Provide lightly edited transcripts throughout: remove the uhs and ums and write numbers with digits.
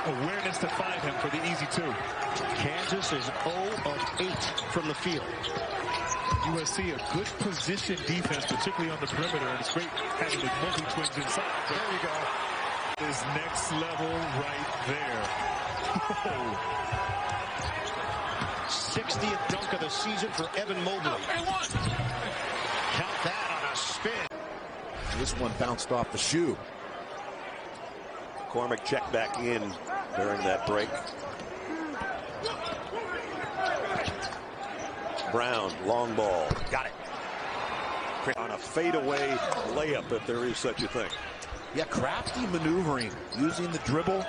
awareness to find him for the easy two. Kansas is 0 of 8 from the field. USC, a good position defense, particularly on the perimeter, and it's great having the multi-twins inside. There you go. Is next level right there. 60th dunk of the season for Evan Mobley. Count that on a spin. This one bounced off the shoe. McCormick checked back in during that break. Braun, long ball. Got it. On a fadeaway layup, if there is such a thing. Yeah, crafty maneuvering, using the dribble,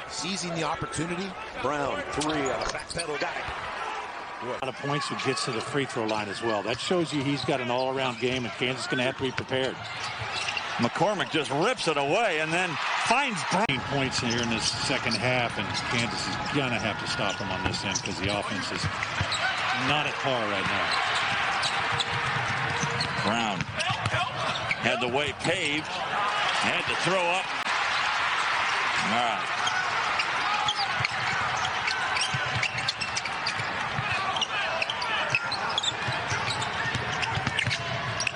seizing the opportunity. Braun, 3 on a back pedal. Got it. A lot of points when he gets to the free throw line as well. That shows you he's got an all-around game, and Kansas is going to have to be prepared. McCormick just rips it away and then finds Braun. Points here in this second half, and Kansas is going to have to stop him on this end because the offense is not at par right now. Braun had the way paved, had to throw up. All right.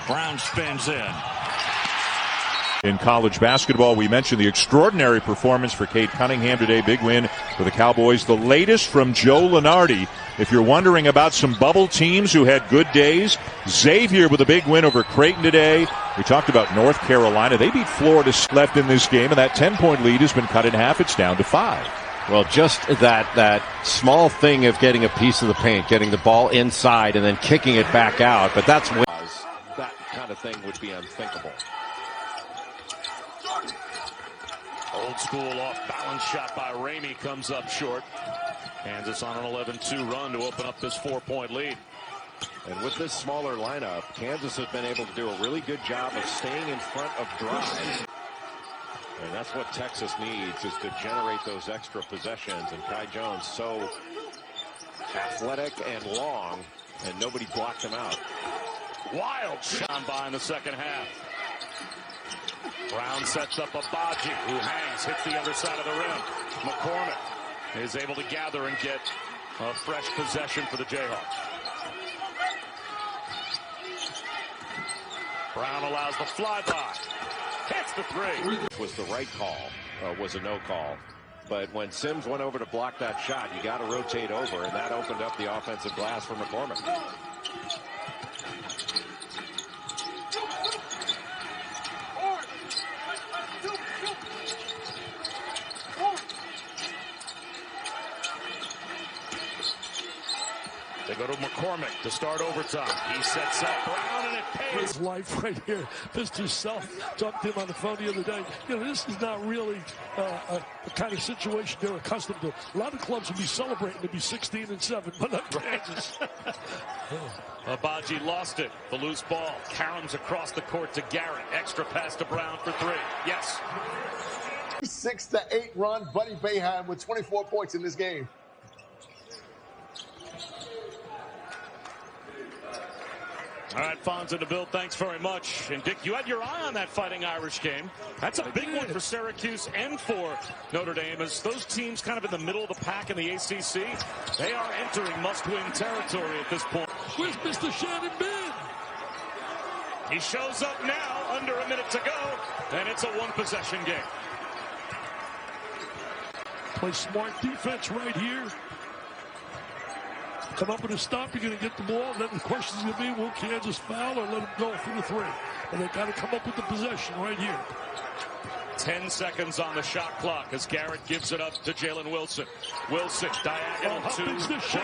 Braun spins in. In college basketball, we mentioned the extraordinary performance for Cade Cunningham today. Big win for the Cowboys. The latest from Joe Lunardi. If you're wondering about some bubble teams who had good days, Xavier with a big win over Creighton today. We talked about North Carolina. They beat Florida left in this game, and that 10-point lead has been cut in half. It's down to 5. Well, just that small thing of getting a piece of the paint, getting the ball inside and then kicking it back out. But that's when That kind of thing would be unthinkable. Old school off-balance shot by Ramey comes up short. Kansas on an 11-2 run to open up this 4-point lead. And with this smaller lineup, Kansas has been able to do a really good job of staying in front of drives. And that's what Texas needs, is to generate those extra possessions. And Kai Jones so athletic and long, and nobody blocked him out. Wild shot by in the second half. Braun sets up Abaji, who hangs, hits the other side of the rim. McCormick is able to gather and get a fresh possession for the Jayhawks. Braun allows the flyby. Hits the 3. Was the right call, was a no call. But when Sims went over to block that shot, you got to rotate over, and that opened up the offensive glass for McCormick. They go to McCormick to start overtime. He sets up Braun, and it pays. His life right here. Mr. Self talked to him on the phone the other day. You know, this is not really a kind of situation they're accustomed to. A lot of clubs would be celebrating to be 16-7, but not Kansas. Abaji lost it. The loose ball. Caroms across the court to Garrett. Extra pass to Braun for 3. Yes. 6-8 run. Buddy Boeheim with 24 points in this game. All right, Fonz and Bill, thanks very much. And Dick, you had your eye on that Fighting Irish game. That's a big one for Syracuse and for Notre Dame, as those teams kind of in the middle of the pack in the ACC. They are entering must-win territory at this point. Where's Mr. Shannon been? He shows up now, under a minute to go, and it's a one-possession game. Play smart defense right here. Come up with a stop, you're going to get the ball. Then the question is going to be, will Kansas foul or let him go for the 3? And they got to come up with the possession right here. 10 seconds on the shot clock as Garrett gives it up to Jalen Wilson. Wilson, diagonal the shot.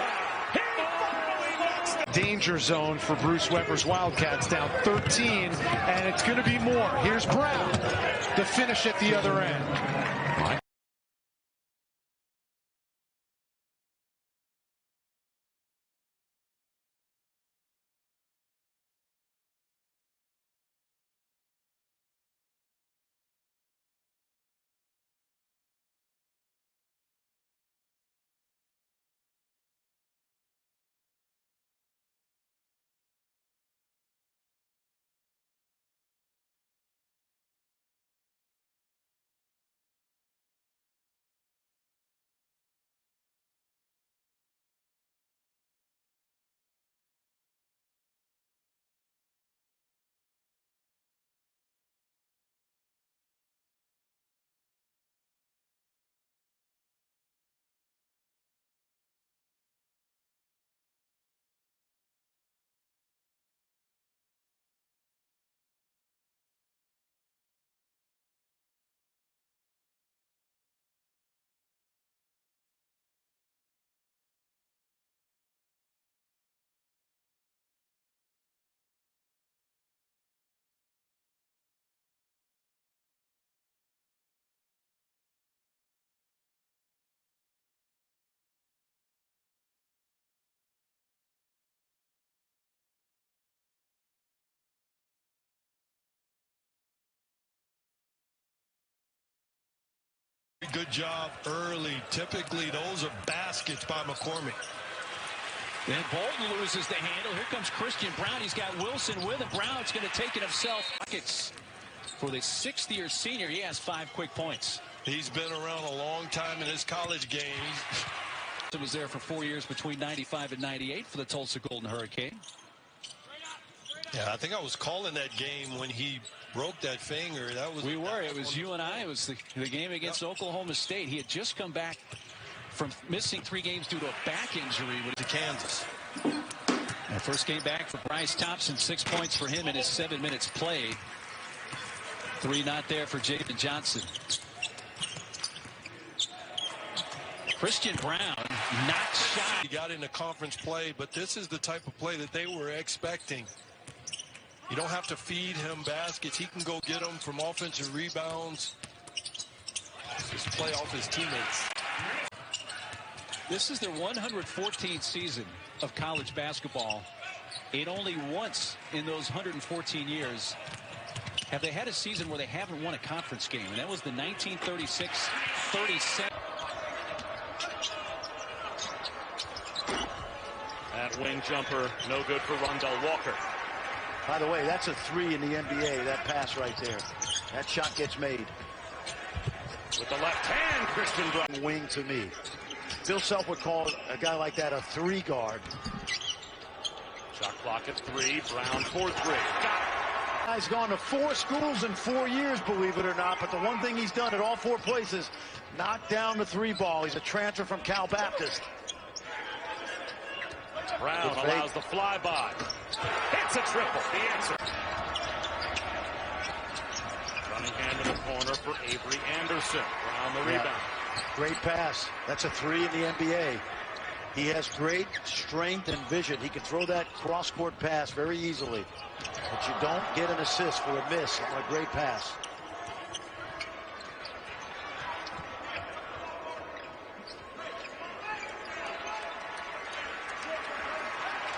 Danger zone for Bruce Weber's Wildcats, down 13, and it's going to be more. Here's Braun to finish at the other end. good job early. Typically, those are baskets by McCormick. Then Bolton loses the handle. Here comes Christian Braun. He's got Wilson with him. Brown's going to take it himself. For the sixth-year senior, he has 5 quick points. He's been around a long time in his college game. He was there for 4 years between 95 and 98 for the Tulsa Golden Hurricane. Yeah, I think I was calling that game when he broke that finger. It was you and I. It was the game against Oklahoma State. He had just come back from missing 3 games due to a back injury to Kansas. The first game back for Bryce Thompson, 6 points for him in his 7 minutes played. 3 not there for Jaden Johnson. Christian Braun not shy. He got into conference play, but this is the type of play that they were expecting. You don't have to feed him baskets. He can go get them from offensive rebounds. Just play off his teammates. This is their 114th season of college basketball. And only once in those 114 years have they had a season where they haven't won a conference game. And that was the 1936-37. That wing jumper, no good for Rondell Walker. By the way, that's a 3 in the NBA, that pass right there. That shot gets made. With the left hand, Christian Braun. Wing to me. Bill Self would call a guy like that a 3 guard. Shot clock at 3, Braun for 3. Got it. He's gone to 4 schools in 4 years, believe it or not, but the one thing he's done at all 4 places, knocked down the 3 ball. He's a transfer from Cal Baptist. Braun allows the flyby. Hits a triple. The answer. Cunningham in the corner for Avery Anderson. Braun the rebound. Great pass. That's a 3 in the NBA. He has great strength and vision. He can throw that cross-court pass very easily. But you don't get an assist for a miss on a great pass.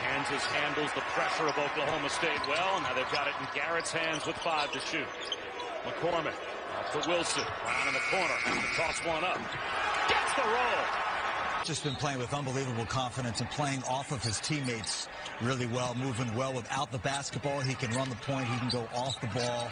Kansas handles the pressure of Oklahoma State well. Now they've got it in Garrett's hands with 5 to shoot. McCormick off to Wilson. Brown in the corner. Has to toss one up. Gets the roll. Just been playing with unbelievable confidence and playing off of his teammates really well, moving well without the basketball. He can run the point. He can go off the ball.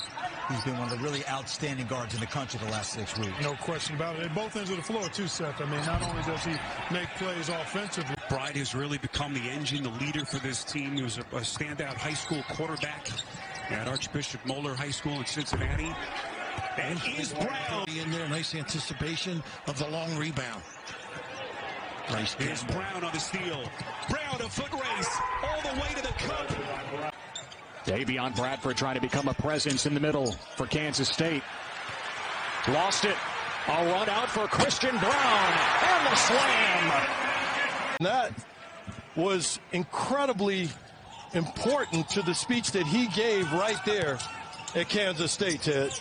He's been one of the really outstanding guards in the country the last 6 weeks. No question about it. At both ends of the floor, too, Seth. I mean, not only does he make plays offensively. Bryde has really become the engine, the leader for this team. He was a standout high school quarterback at Archbishop Moeller High School in Cincinnati. And he's Braun. In there, nice anticipation of the long rebound. Nice. Here's Braun on the steal. Braun, a foot race all the way to the cup. Davion Bradford trying to become a presence in the middle for Kansas State. Lost it. A run out for Christian Braun. And the slam. That was incredibly important to the speech that he gave right there at Kansas State, Ted.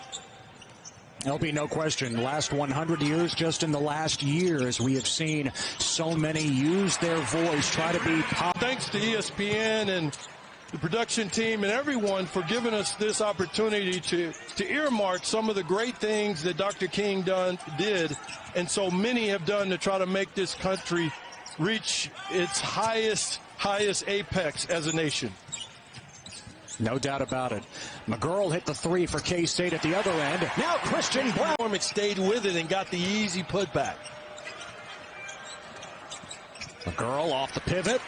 There'll be no question. The last 100 years, just in the last years, we have seen so many use their voice, try to be pop. Thanks to ESPN and the production team and everyone for giving us this opportunity to earmark some of the great things that Dr. King did, and so many have done to try to make this country reach its highest apex as a nation. No doubt about it. McGurl hit the 3 for K-State at the other end. Now Christian Braun stayed with it and got the easy putback. McGurl off the pivot.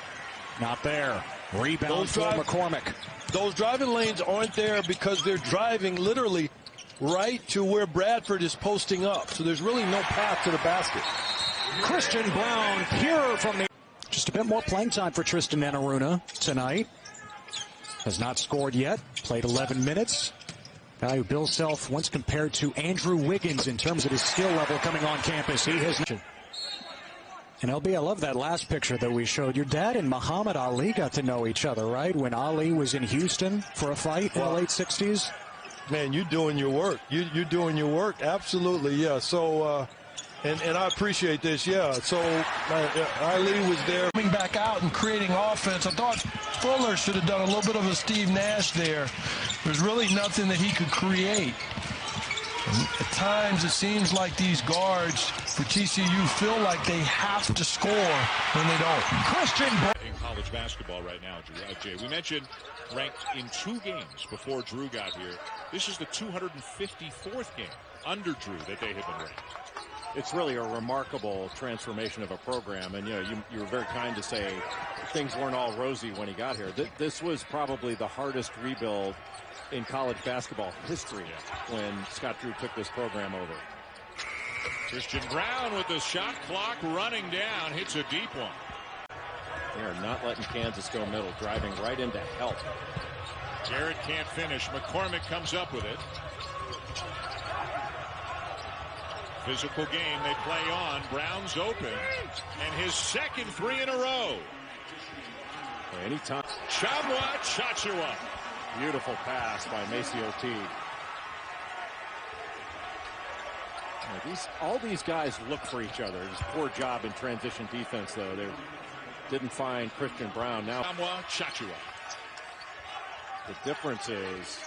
Not there. Rebound for McCormick. Those driving lanes aren't there because they're driving literally right to where Bradford is posting up. So there's really no path to the basket. Christian Braun, pure from the... Just a bit more playing time for Tristan Enaruna tonight. Has not scored yet. Played 11 minutes. Guy who Bill Self once compared to Andrew Wiggins in terms of his skill level coming on campus. He has... And LB, I love that last picture that we showed. Your dad and Muhammad Ali got to know each other, right? When Ali was in Houston for a fight in the late 60s. Man, you're doing your work. You're doing your work. Absolutely, yeah. So, and I appreciate this, yeah. So, Ali was there. Coming back out and creating offense. I thought Fuller should have done a little bit of a Steve Nash there. There's really nothing that he could create. At times, it seems like these guards for TCU feel like they have to score when they don't. Christian Braun. In college basketball right now, Jay. We mentioned ranked in 2 games before Drew got here. This is the 254th game under Drew that they have been ranked. It's really a remarkable transformation of a program. And, you were very kind to say things weren't all rosy when he got here. This was probably the hardest rebuild in college basketball history when Scott Drew took this program over. Christian Braun with the shot clock running down, hits a deep one. They are not letting Kansas go middle, driving right into help. Garrett can't finish. McCormick comes up with it. Physical game they play on. Brown's open. And his second 3 in a row. Anytime. Chachua. Beautiful pass by Maceo Teague. All these guys look for each other. Just poor job in transition defense, though. They didn't find Christian Braun. Now Chachua. The difference is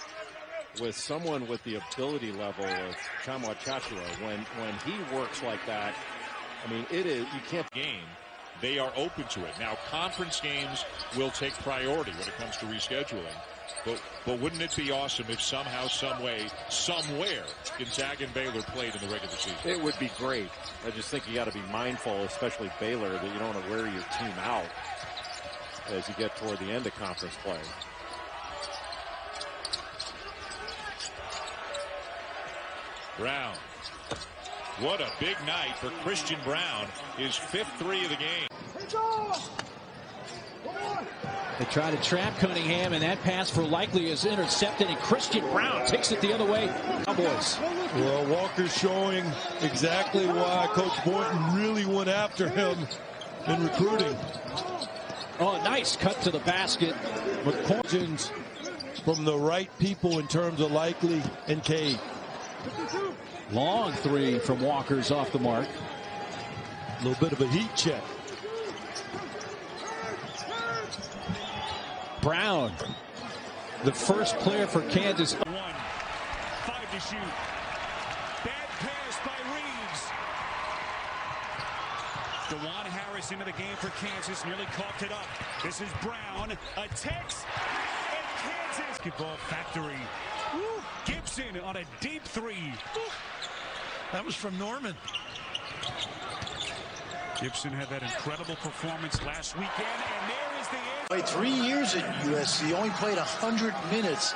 with someone with the ability level of Chachua, when he works like that, I mean, you can't game. They are open to it. Now, conference games will take priority when it comes to rescheduling. But wouldn't it be awesome if somehow, some way, somewhere, Gonzaga and Baylor played in the regular season? It would be great. I just think you got to be mindful, especially Baylor, that you don't want to wear your team out as you get toward the end of conference play. Brown. What a big night for Christian Braun. His 5th 3 of the game. They try to trap Cunningham, and that pass for Likely is intercepted, and Christian Braun takes it the other way. Cowboys. Well, Walker's showing exactly why Coach Boynton really went after him in recruiting. Oh, nice cut to the basket. McCormick from the right people in terms of Likely and Cade. Long 3 from Walker's off the mark. A little bit of a heat check. Brown, the first player for Kansas. 1, 5 to shoot. Bad pass by Reeves. DeJuan Harris into the game for Kansas, nearly coughed it up. This is Brown, attacks, and Kansas. Basketball factory. Woo. Gibson on a deep 3. Woo. That was from Norman. Gibson had that incredible performance last weekend, and there is the end. Played 3 years at USC, only played 100 minutes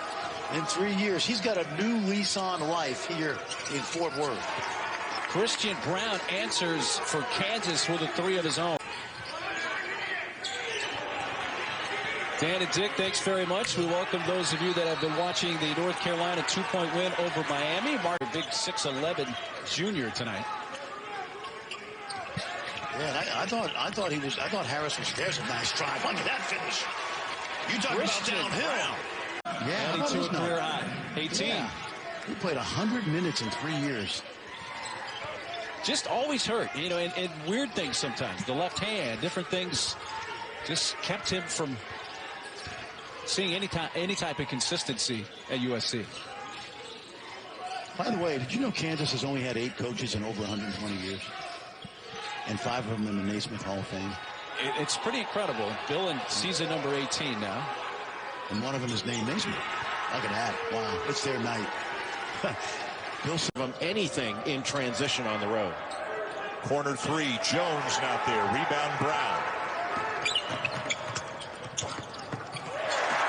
in 3 years. He's got a new lease on life here in Fort Worth. Christian Braun answers for Kansas with a 3 of his own. Dan and Dick, thanks very much. We welcome those of you that have been watching the North Carolina 2-point win over Miami. Mark, a big 6'11" junior tonight. Yeah, I thought Harris was. There's a nice drive. Look at that finish. You talk Christian about downhill. Yeah, 92 career high. 18. Yeah. He played 100 minutes in 3 years. Just always hurt, and weird things sometimes. The left hand, different things, just kept him from seeing any type of consistency at USC. By the way, did you know Kansas has only had 8 coaches in over 120 years? And 5 of them in the Naismith Hall of Fame. It's pretty incredible. Bill in season number 18 now. And one of them is named Naismith. Look at that. Wow, it's their night. Bill from anything in transition on the road. Corner 3, Jones not there. Rebound Brown.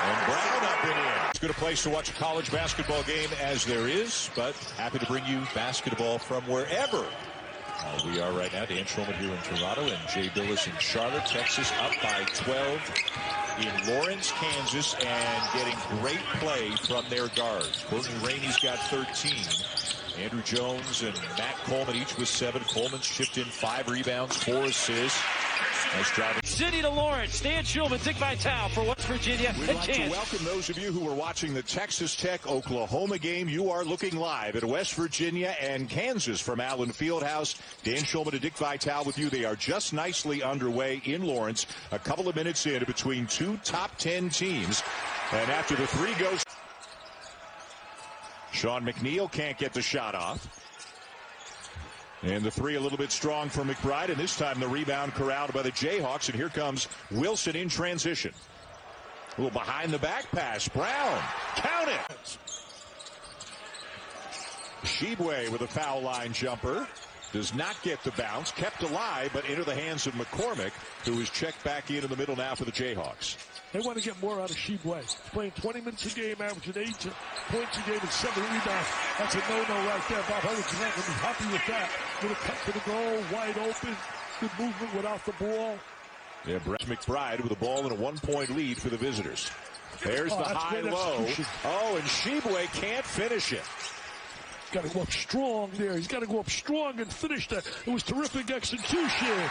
And Brown up and in. As good a place to watch a college basketball game as there is, but happy to bring you basketball from wherever we are right now. Dan Schulman here in Toronto and Jay Billis in Charlotte. Texas up by 12 in Lawrence, Kansas, and getting great play from their guards. Courtney Rainey's got 13. Andrew Jones and Matt Coleman each with 7. Coleman's chipped in 5 rebounds, 4 assists. Nice driving. City to Lawrence. Dan Schulman, Dick Vitale for West Virginia. We'd like to welcome those of you who are watching the Texas Tech-Oklahoma game. You are looking live at West Virginia and Kansas from Allen Fieldhouse. Dan Schulman and Dick Vitale with you. They are just nicely underway in Lawrence. A couple of minutes in between 2 top 10 teams. And after the 3 goes... Sean McNeil can't get the shot off. And the three a little bit strong for McBride, and this time the rebound corralled by the Jayhawks, and here comes Wilson in transition. A little behind the back pass. Braun, count it! Shibwe with a foul line jumper. Does not get the bounce, kept alive, but into the hands of McCormick, who is checked back in the middle now for the Jayhawks. They want to get more out of Shibwe. He's playing 20 minutes a game, averaging 8 points a game and 7 rebounds. That's a no-no right there. Bob Huggins is not going to be happy with that. Going to cut to the goal, wide open, good movement without the ball. Yeah, McBride with a ball and a 1-point lead for the visitors. There's the high-low. Oh, and Shibwe can't finish it. Got to go up strong there. He's got to go up strong and finish that. It was terrific execution.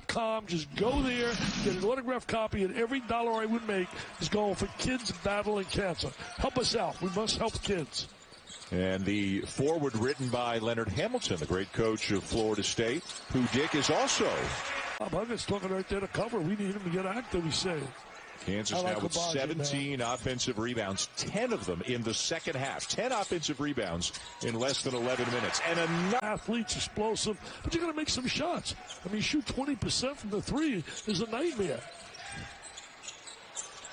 .com, just go there, get an autographed copy, and every dollar I would make is going for kids battling cancer. Help us out. We must help kids. And the forward written by Leonard Hamilton, the great coach of Florida State, who Dick is also. Bob Huggins talking right there to cover. We need him to get active, he said. Kansas now with 17 offensive rebounds, 10 of them in the second half. 10 offensive rebounds in less than 11 minutes. And enough athletes, explosive, but you got to make some shots. I mean, shoot 20% from the three is a nightmare.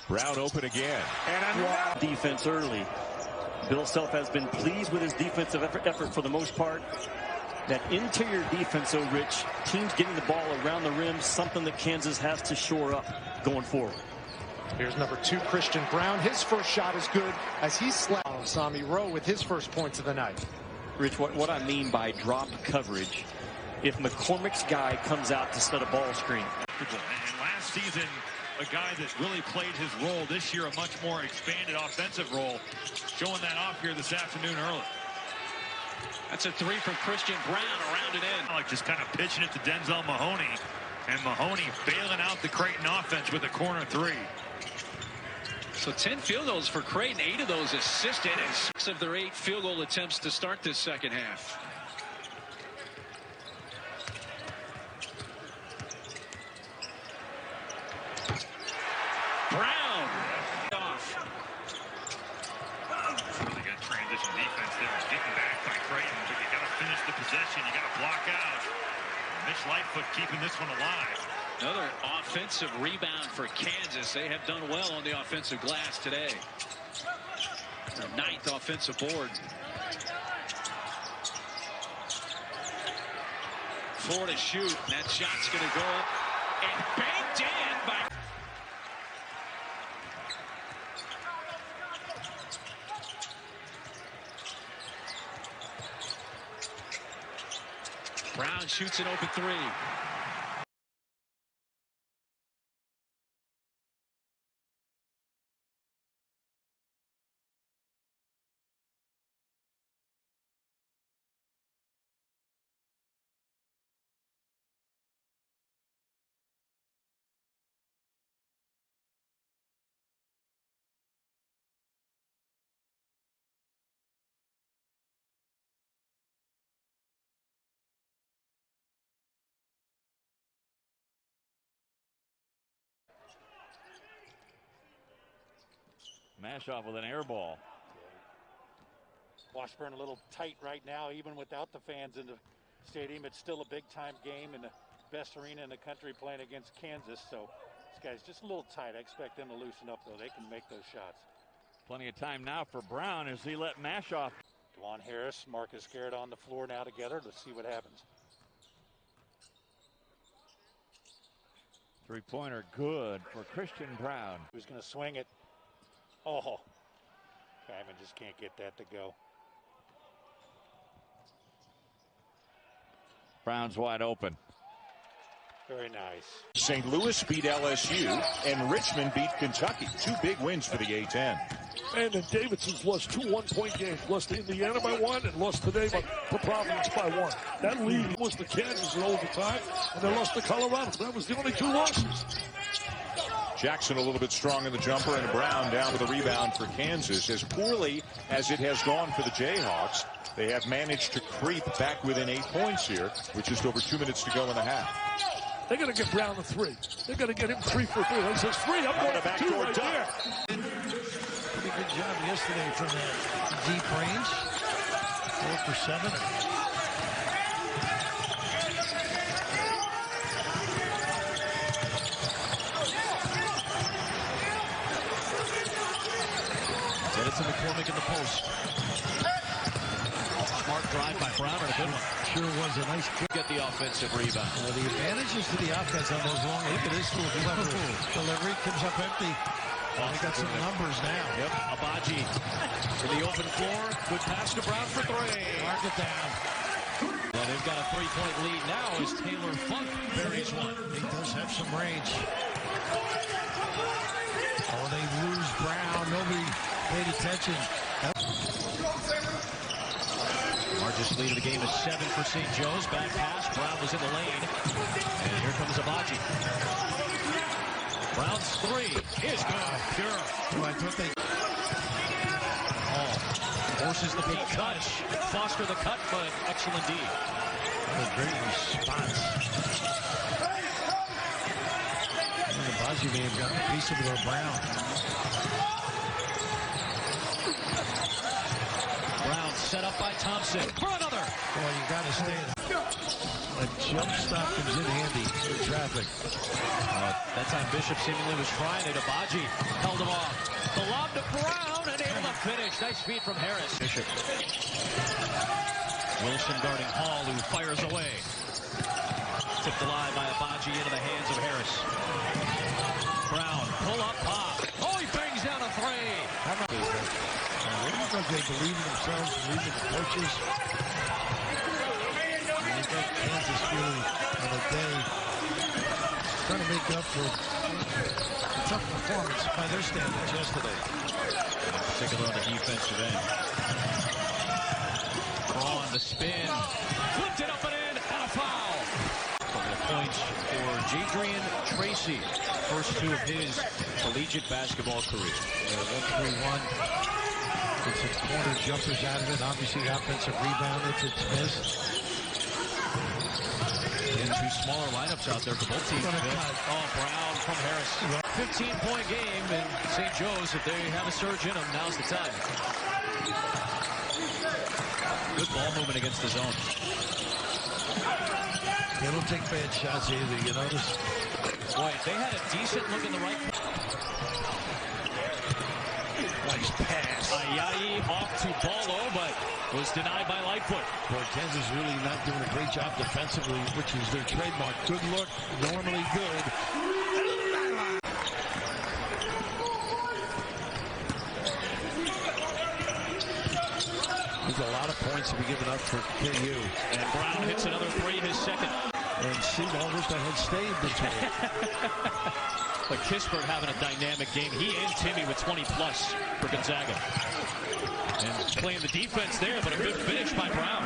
Braun open again. And defense early. Bill Self has been pleased with his defensive effort for the most part. That interior defense, so Rich, teams getting the ball around the rim, something that Kansas has to shore up going forward. Here's number 2, Christian Braun. His first shot is good as he slapped Sami Rowe with his first points of the night. Rich, what I mean by drop coverage, if McCormick's guy comes out to set a ball screen. And last season, a guy that really played his role. This year, a much more expanded offensive role. Showing that off here this afternoon early. That's a three from Christian Braun around it in. Like just kind of pitching it to Denzel Mahoney. And Mahoney bailing out the Creighton offense with a corner three. So 10 field goals for Creighton, 8 of those assisted, and 6 of their 8 field goal attempts to start this second half. Braun off. Really good transition defense there. Getting back by Creighton, but you got to finish the possession. You got to block out. Mitch Lightfoot keeping this one alive. Another offensive rebound for Kansas. They have done well on the offensive glass today. Their 9th offensive board. Florida shoot. That shot's going to go up and banked in by. Braun shoots an open three. Mashoff with an air ball. Washburn a little tight right now, even without the fans in the stadium. It's still a big-time game in the best arena in the country playing against Kansas. So this guy's just a little tight. I expect them to loosen up, though. They can make those shots. Plenty of time now for Braun as he let Mashoff. Dwan Harris, Marcus Garrett on the floor now together. Let's see what happens. Three-pointer good for Christian Braun. Who's going to swing it? Oh, Hyman just can't get that to go. Brown's wide open. Very nice. St. Louis beat LSU, and Richmond beat Kentucky. 2 big wins for the A-10. And then Davidson's lost 2 one-point games. Lost to Indiana by 1 and lost today to Providence by 1. That lead was to Kansas in overtime, and they lost to Colorado. That was the only 2 losses. Jackson a little bit strong in the jumper, and Braun down with a rebound for Kansas. As poorly as it has gone for the Jayhawks, they have managed to creep back within 8 points here with just over 2 minutes to go in the half. They got to get Braun a 3. They got to get him 3 for 3. He says 3. I'm going to 2 right there. Good job yesterday from that deep range. 4 for 7. Get it to McCormick in the post. Smart drive by Braun, and a good one. Sure was a nice kick. Get the offensive rebound. The advantages to the offense on those long. Look at this little clever delivery. Comes up empty. They got some numbers now. Yep, Abaji in the open floor. Good pass to Braun for 3. Mark it down. Well, they've got a 3-point lead now as Taylor Funk buries one. He does have some range. Oh, they lose Braun. Nobody paid attention. Largest lead of the game is 7 for St. Joe's. Back pass. Braun was in the lane. And here comes Abaji. Brown's 3 is good. Pure. I thought they... Forces the big touch. Foster the cut, but excellent D. What a great response. Abaji may have gotten a piece of it or Braun. Braun set up by Thompson for another. Boy, you got to stay in. A jump stop comes in handy in traffic. That time Bishop seemingly was trying it. Abaji held him off. The lob to Braun and able to finish. Nice feed from Harris. Bishop. Wilson guarding Hall, who fires away. Tipped alive by Abaji into the hands of Harris. Braun, pull up pop. Oh, he bangs down a 3. They believe in themselves, believe in the coaches. And they got Kansas really on a day trying to make up for a tough performance by their standards yesterday. Take a look at the defensive end. Braun, the spin. Flipped it up and in, and a foul. Couple of points for Jadrian Tracy. First 2 of his collegiate basketball career. 1-3-1. Gets some corner jumpers out of it. Obviously, offensive rebound if it's missed. And 2 smaller lineups out there for both teams. Oh, Braun from Harris. 15-point game, and St. Joe's, if they have a surge in them, now's the time. Good ball movement against the zone. They don't take bad shots either, you notice? Boy, they had a decent look in the right. Nice pass. Ayayi off to Ballo, but was denied by Lightfoot. Boy, Kansas really not doing a great job defensively, which is their trademark. Good look, normally good. There's a lot of points to be given up for KU. And Braun hits another 3, his second. And see, almost I had stayed between. But Kispert having a dynamic game. He and Timmy with 20+ for Gonzaga. And playing the defense there, but a good finish by Braun.